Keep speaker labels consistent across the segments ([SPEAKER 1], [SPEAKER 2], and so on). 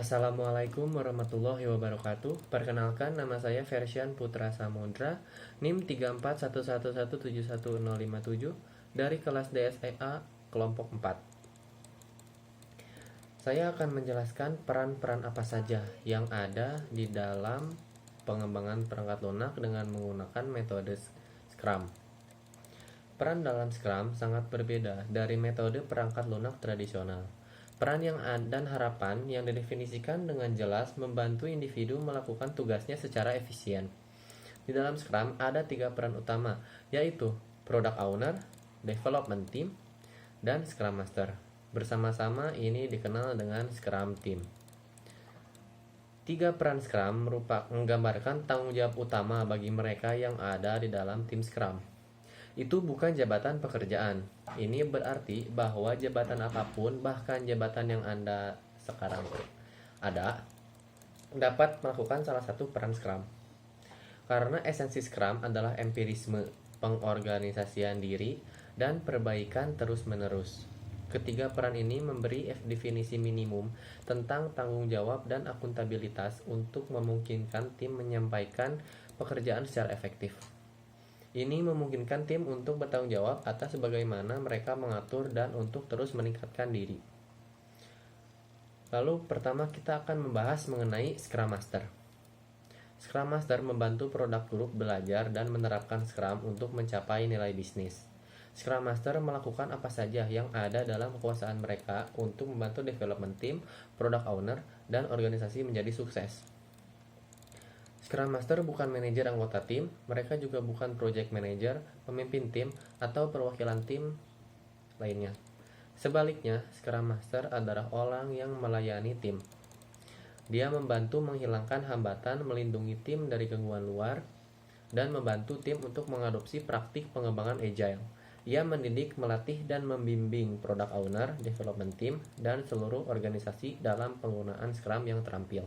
[SPEAKER 1] Assalamualaikum warahmatullahi wabarakatuh. Perkenalkan, nama saya Fersian Putra Samudra, NIM 3411171057 dari kelas DSEA kelompok 4. Saya akan menjelaskan peran-peran apa saja yang ada di dalam pengembangan perangkat lunak dengan menggunakan metode Scrum. Peran dalam Scrum sangat berbeda dari metode perangkat lunak tradisional. Peran dan harapan yang didefinisikan dengan jelas membantu individu melakukan tugasnya secara efisien. Di dalam Scrum ada 3 peran utama, yaitu Product Owner, Development Team, dan Scrum Master. Bersama-sama ini dikenal dengan Scrum Team. 3 peran Scrum menggambarkan tanggung jawab utama bagi mereka yang ada di dalam tim Scrum. Itu bukan jabatan pekerjaan. Ini berarti bahwa jabatan apapun, bahkan jabatan yang Anda sekarang ada, dapat melakukan salah satu peran Scrum. Karena esensi Scrum adalah empirisme, pengorganisasian diri, dan perbaikan terus-menerus. Ketiga peran ini memberi definisi minimum tentang tanggung jawab dan akuntabilitas untuk memungkinkan tim menyampaikan pekerjaan secara efektif. Ini memungkinkan tim untuk bertanggung jawab atas bagaimana mereka mengatur dan untuk terus meningkatkan diri. Lalu pertama kita akan membahas mengenai Scrum Master. Scrum Master membantu produk group belajar dan menerapkan Scrum untuk mencapai nilai bisnis. Scrum Master melakukan apa saja yang ada dalam kekuasaan mereka untuk membantu development team, product owner, dan organisasi menjadi sukses. Scrum Master bukan manajer anggota tim, mereka juga bukan project manager, pemimpin tim, atau perwakilan tim lainnya. Sebaliknya, Scrum Master adalah orang yang melayani tim. Dia membantu menghilangkan hambatan, melindungi tim dari gangguan luar, dan membantu tim untuk mengadopsi praktik pengembangan agile. Ia mendidik, melatih, dan membimbing product owner, development team, dan seluruh organisasi dalam penggunaan Scrum yang terampil.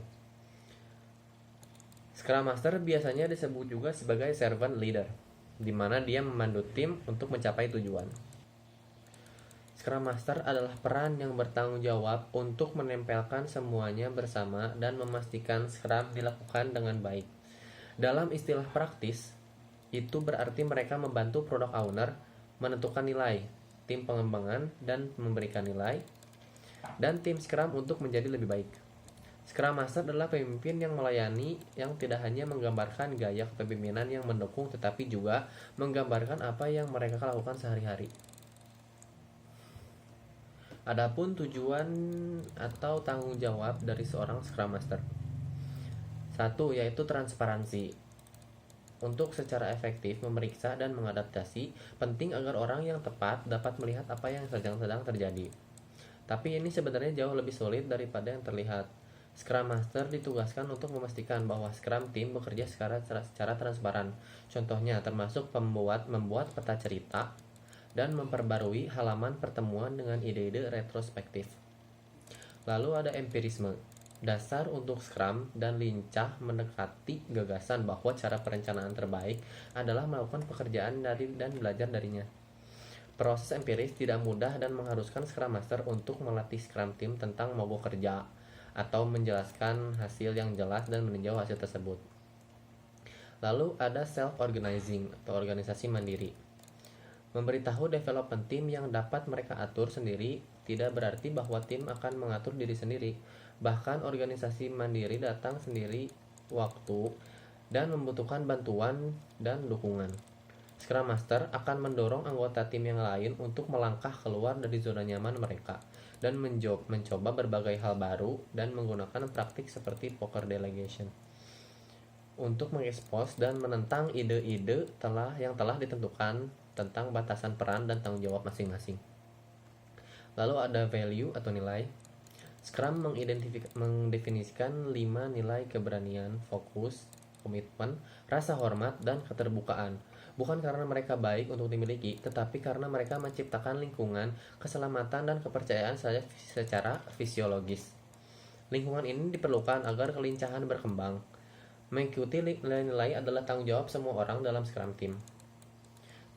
[SPEAKER 1] Scrum Master biasanya disebut juga sebagai servant leader, di mana dia memandu tim untuk mencapai tujuan. Scrum Master adalah peran yang bertanggung jawab untuk menempelkan semuanya bersama dan memastikan Scrum dilakukan dengan baik. Dalam istilah praktis, itu berarti mereka membantu product owner menentukan nilai, tim pengembangan dan memberikan nilai, dan tim Scrum untuk menjadi lebih baik. Scrum Master adalah pemimpin yang melayani, yang tidak hanya menggambarkan gaya kepemimpinan yang mendukung, tetapi juga menggambarkan apa yang mereka lakukan sehari-hari. Adapun tujuan atau tanggung jawab dari seorang Scrum Master. 1. Yaitu transparansi. Untuk secara efektif memeriksa dan mengadaptasi, penting agar orang yang tepat dapat melihat apa yang sedang terjadi. Tapi ini sebenarnya jauh lebih sulit daripada yang terlihat. Scrum Master ditugaskan untuk memastikan bahwa Scrum Team bekerja secara transparan. Contohnya termasuk membuat peta cerita dan memperbarui halaman pertemuan dengan ide-ide retrospektif. Lalu ada empirisme, dasar untuk Scrum dan lincah mendekati gagasan bahwa cara perencanaan terbaik adalah melakukan pekerjaan dan belajar darinya. Proses empiris tidak mudah dan mengharuskan Scrum Master untuk melatih Scrum Team tentang mogok kerja atau menjelaskan hasil yang jelas dan meninjau hasil tersebut. Lalu ada self-organizing atau organisasi mandiri. Memberitahu development team yang dapat mereka atur sendiri tidak berarti bahwa tim akan mengatur diri sendiri. Bahkan organisasi mandiri datang sendiri waktu dan membutuhkan bantuan dan dukungan. Scrum Master akan mendorong anggota tim yang lain untuk melangkah keluar dari zona nyaman mereka dan mencoba berbagai hal baru dan menggunakan praktik seperti poker delegation untuk mengekspos dan menentang ide-ide yang telah ditentukan tentang batasan peran dan tanggung jawab masing-masing. Lalu ada value atau nilai. Scrum mendefinisikan 5 nilai keberanian, fokus, komitmen, rasa hormat, dan keterbukaan. Bukan karena mereka baik untuk dimiliki, tetapi karena mereka menciptakan lingkungan, keselamatan, dan kepercayaan saja secara fisiologis. Lingkungan ini diperlukan agar kelincahan berkembang. Mengikuti nilai-nilai adalah tanggung jawab semua orang dalam Scrum Team.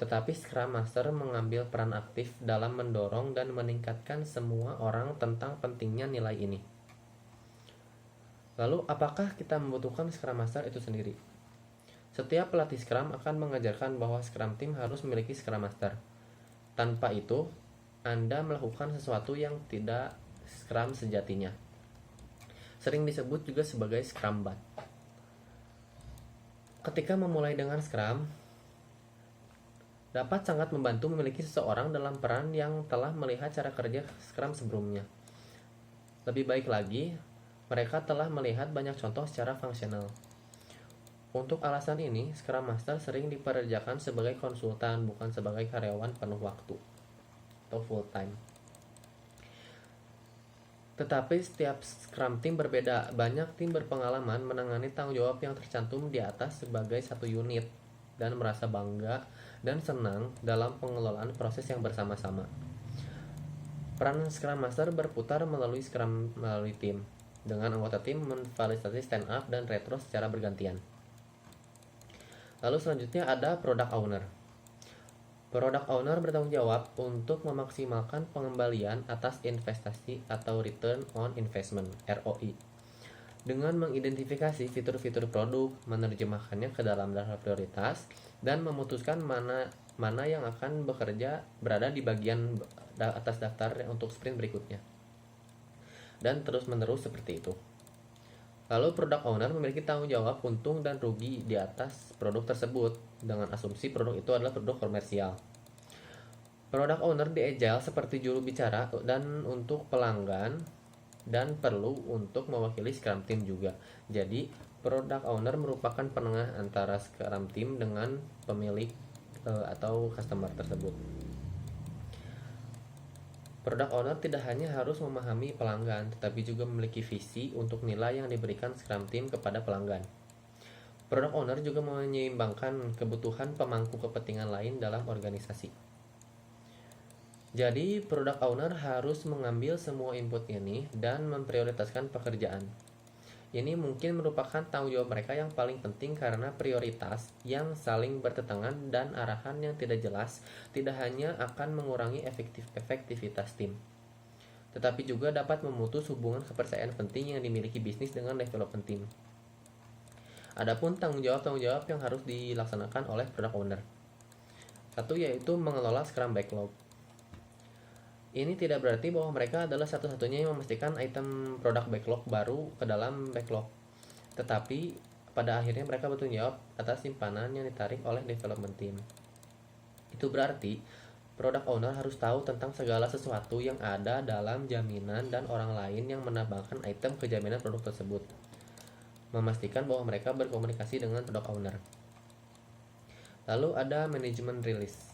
[SPEAKER 1] Tetapi Scrum Master mengambil peran aktif dalam mendorong dan meningkatkan semua orang tentang pentingnya nilai ini. Lalu, apakah kita membutuhkan Scrum Master itu sendiri? Setiap pelatih Scrum akan mengajarkan bahwa Scrum Team harus memiliki Scrum Master. Tanpa itu, Anda melakukan sesuatu yang tidak Scrum sejatinya. Sering disebut juga sebagai Scrum Bot. Ketika memulai dengan Scrum, dapat sangat membantu memiliki seseorang dalam peran yang telah melihat cara kerja Scrum sebelumnya. Lebih baik lagi, mereka telah melihat banyak contoh secara fungsional. Untuk alasan ini, Scrum Master sering dipekerjakan sebagai konsultan, bukan sebagai karyawan penuh waktu atau full time. Tetapi setiap Scrum Team berbeda. Banyak tim berpengalaman menangani tanggung jawab yang tercantum di atas sebagai satu unit dan merasa bangga dan senang dalam pengelolaan proses yang bersama-sama. Peran Scrum Master berputar melalui tim, dengan anggota tim memfasilitasi stand up dan retro secara bergantian. Lalu selanjutnya ada Product Owner. Product Owner bertanggung jawab untuk memaksimalkan pengembalian atas investasi atau Return on Investment (ROI) dengan mengidentifikasi fitur-fitur produk, menerjemahkannya ke dalam daftar prioritas, dan memutuskan mana yang akan berada di bagian atas daftar untuk sprint berikutnya. Dan terus-menerus seperti itu. Lalu Product Owner memiliki tanggung jawab untung dan rugi di atas produk tersebut dengan asumsi produk itu adalah produk komersial. Product Owner di Agile seperti juru bicara dan untuk pelanggan dan perlu untuk mewakili Scrum Team juga. Jadi, Product Owner merupakan penengah antara Scrum Team dengan pemilik atau customer tersebut. Product Owner tidak hanya harus memahami pelanggan, tetapi juga memiliki visi untuk nilai yang diberikan Scrum Team kepada pelanggan. Product Owner juga menyeimbangkan kebutuhan pemangku kepentingan lain dalam organisasi. Jadi, Product Owner harus mengambil semua input ini dan memprioritaskan pekerjaan. Ini mungkin merupakan tanggung jawab mereka yang paling penting karena prioritas yang saling bertentangan dan arahan yang tidak jelas tidak hanya akan mengurangi efektivitas tim, tetapi juga dapat memutus hubungan kepercayaan penting yang dimiliki bisnis dengan development team. Adapun tanggung jawab yang harus dilaksanakan oleh Product Owner. Satu yaitu mengelola Scrum Backlog. Ini tidak berarti bahwa mereka adalah satu-satunya yang memastikan item produk backlog baru ke dalam backlog. Tetapi pada akhirnya mereka bertanggung jawab atas simpanan yang ditarik oleh development team. Itu berarti product owner harus tahu tentang segala sesuatu yang ada dalam jaminan dan orang lain yang menambahkan item ke jaminan produk tersebut. Memastikan bahwa mereka berkomunikasi dengan product owner. Lalu ada manajemen release.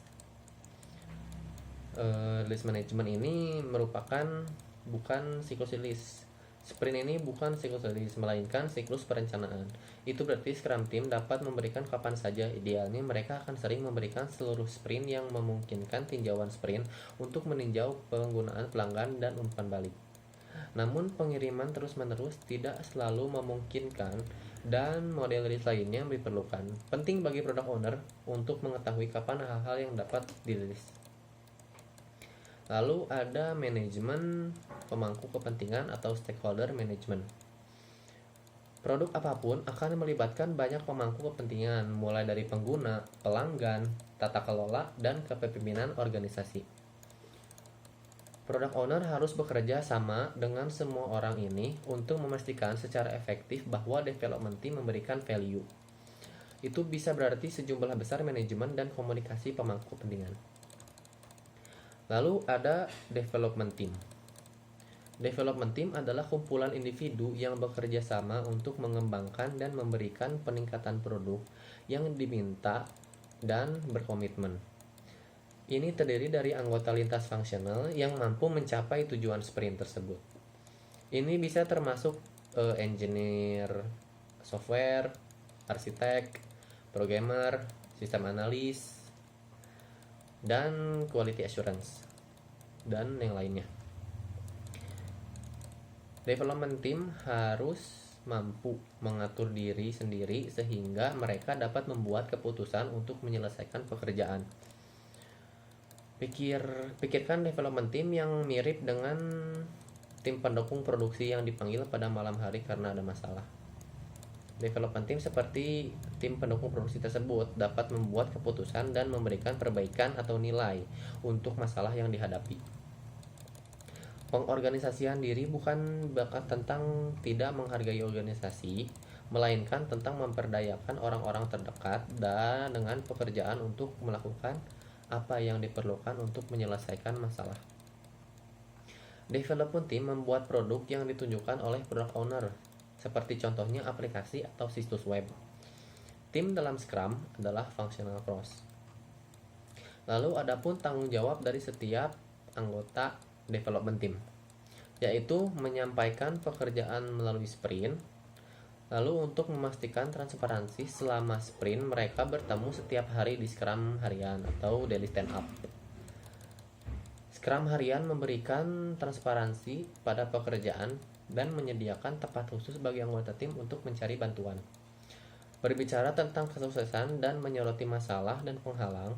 [SPEAKER 1] Release management ini merupakan bukan siklus release. Sprint ini bukan siklus release, melainkan siklus perencanaan. Itu berarti Scrum Team dapat memberikan kapan saja. Idealnya mereka akan sering memberikan seluruh sprint yang memungkinkan tinjauan sprint untuk meninjau penggunaan pelanggan dan umpan balik. Namun pengiriman terus-menerus tidak selalu memungkinkan dan model release lainnya diperlukan. Penting bagi product owner untuk mengetahui kapan hal-hal yang dapat dirilis. Lalu ada manajemen pemangku kepentingan atau stakeholder management. Produk apapun akan melibatkan banyak pemangku kepentingan, mulai dari pengguna, pelanggan, tata kelola, dan kepemimpinan organisasi. Product owner harus bekerja sama dengan semua orang ini untuk memastikan secara efektif bahwa development team memberikan value. Itu bisa berarti sejumlah besar manajemen dan komunikasi pemangku kepentingan. Lalu ada development team. Development team adalah kumpulan individu yang bekerja sama untuk mengembangkan dan memberikan peningkatan produk yang diminta dan berkomitmen. Ini terdiri dari anggota lintas fungsional yang mampu mencapai tujuan sprint tersebut. Ini bisa termasuk engineer, software, arsitek, programmer, sistem analis, dan quality assurance, dan yang lainnya. Development team harus mampu mengatur diri sendiri sehingga mereka dapat membuat keputusan untuk menyelesaikan pekerjaan. Pikirkan development team yang mirip dengan tim pendukung produksi yang dipanggil pada malam hari karena ada masalah. Development team seperti tim pendukung produksi tersebut dapat membuat keputusan dan memberikan perbaikan atau nilai untuk masalah yang dihadapi. Pengorganisasian diri bukan bakat tentang tidak menghargai organisasi, melainkan tentang memperdayakan orang-orang terdekat dan dengan pekerjaan untuk melakukan apa yang diperlukan untuk menyelesaikan masalah. Development team membuat produk yang ditunjukkan oleh product owner, seperti contohnya aplikasi atau situs web. Tim dalam Scrum adalah functional cross. Lalu adapun tanggung jawab dari setiap anggota development team, yaitu menyampaikan pekerjaan melalui sprint. Lalu untuk memastikan transparansi selama sprint, mereka bertemu setiap hari di Scrum harian atau daily stand up. Scrum harian memberikan transparansi pada pekerjaan dan menyediakan tempat khusus bagi anggota tim untuk mencari bantuan. Berbicara tentang kesuksesan dan menyoroti masalah dan penghalang,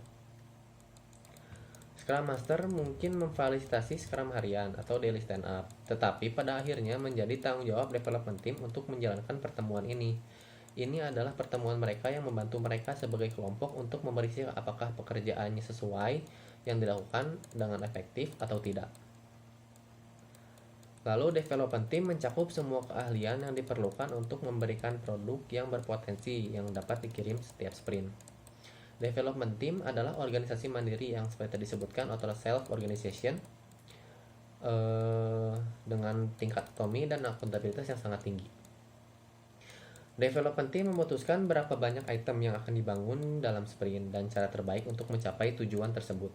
[SPEAKER 1] Scrum Master mungkin memfasilitasi Scrum harian atau daily stand up, tetapi pada akhirnya menjadi tanggung jawab development team untuk menjalankan pertemuan ini. Ini adalah pertemuan mereka yang membantu mereka sebagai kelompok untuk memeriksa apakah pekerjaannya sesuai yang dilakukan dengan efektif atau tidak. Lalu development team mencakup semua keahlian yang diperlukan untuk memberikan produk yang berpotensi yang dapat dikirim setiap sprint. Development team adalah organisasi mandiri yang seperti tadi disebutkan atau self-organization dengan tingkat otonomi dan akuntabilitas yang sangat tinggi. Development team memutuskan berapa banyak item yang akan dibangun dalam sprint dan cara terbaik untuk mencapai tujuan tersebut.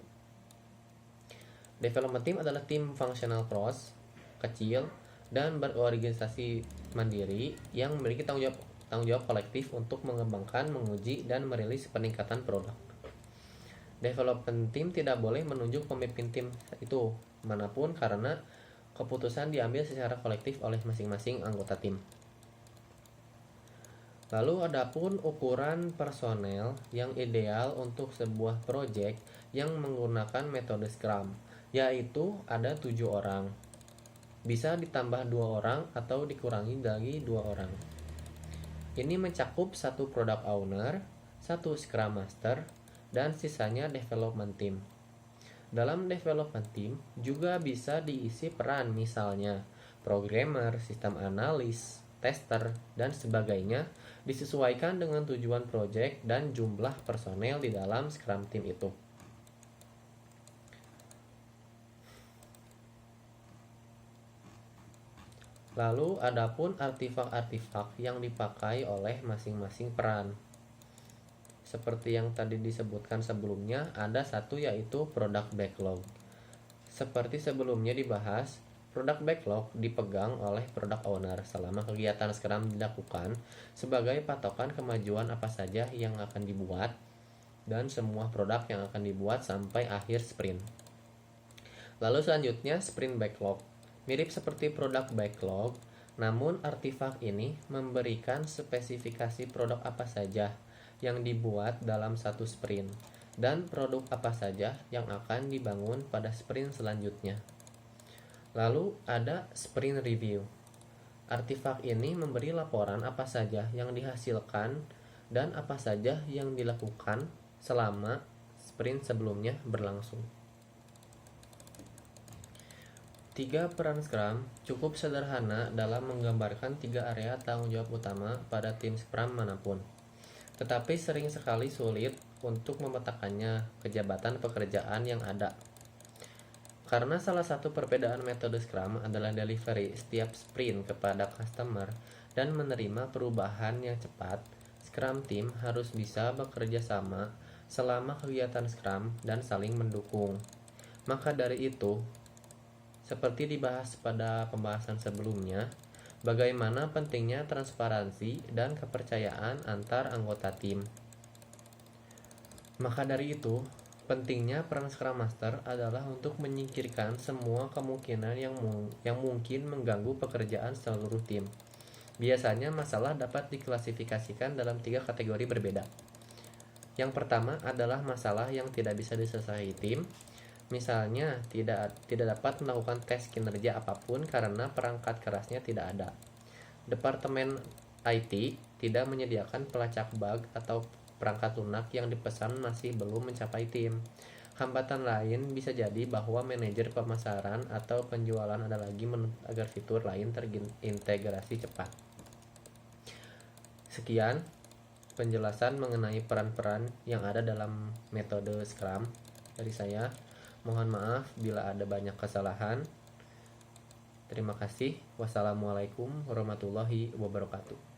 [SPEAKER 1] Development team adalah tim functional cross, kecil, dan berorganisasi mandiri yang memiliki tanggung jawab kolektif untuk mengembangkan, menguji, dan merilis peningkatan produk. Development team tidak boleh menunjuk pemimpin tim itu manapun karena keputusan diambil secara kolektif oleh masing-masing anggota tim. Lalu adapun ukuran personel yang ideal untuk sebuah proyek yang menggunakan metode Scrum, yaitu ada 7 orang. Bisa ditambah 2 orang atau dikurangi lagi 2 orang. Ini mencakup 1 product owner, 1 Scrum Master, dan sisanya development team. Dalam development team juga bisa diisi peran misalnya programmer, sistem analis, tester, dan sebagainya disesuaikan dengan tujuan proyek dan jumlah personel di dalam Scrum team itu. Lalu adapun artefak-artefak yang dipakai oleh masing-masing peran. Seperti yang tadi disebutkan sebelumnya, ada satu yaitu product backlog. Seperti sebelumnya dibahas, product backlog dipegang oleh product owner selama kegiatan Scrum dilakukan sebagai patokan kemajuan apa saja yang akan dibuat dan semua produk yang akan dibuat sampai akhir sprint. Lalu selanjutnya sprint backlog. Mirip seperti produk backlog, namun artefak ini memberikan spesifikasi produk apa saja yang dibuat dalam satu sprint dan produk apa saja yang akan dibangun pada sprint selanjutnya. Lalu ada sprint review. Artefak ini memberi laporan apa saja yang dihasilkan dan apa saja yang dilakukan selama sprint sebelumnya berlangsung. 3 peran Scrum cukup sederhana dalam menggambarkan 3 area tanggung jawab utama pada tim Scrum manapun. Tetapi sering sekali sulit untuk memetakannya kejabatan pekerjaan yang ada. Karena salah satu perbedaan metode Scrum adalah delivery setiap sprint kepada customer dan menerima perubahan yang cepat, Scrum team harus bisa bekerja sama selama kegiatan Scrum dan saling mendukung. Maka dari itu, seperti dibahas pada pembahasan sebelumnya, bagaimana pentingnya transparansi dan kepercayaan antar anggota tim. Maka dari itu, pentingnya peran Scrum Master adalah untuk menyingkirkan semua kemungkinan yang mungkin mengganggu pekerjaan seluruh tim. Biasanya masalah dapat diklasifikasikan dalam 3 kategori berbeda. Yang pertama adalah masalah yang tidak bisa diselesaikan tim, Misalnya, tidak dapat melakukan tes kinerja apapun karena perangkat kerasnya tidak ada. Departemen IT tidak menyediakan pelacak bug atau perangkat lunak yang dipesan masih belum mencapai tim. Hambatan lain bisa jadi bahwa manajer pemasaran atau penjualan ada lagi menuntut agar fitur lain terintegrasi cepat. Sekian penjelasan mengenai peran-peran yang ada dalam metode Scrum dari saya. Mohon maaf bila ada banyak kesalahan. Terima kasih. Wassalamualaikum warahmatullahi wabarakatuh.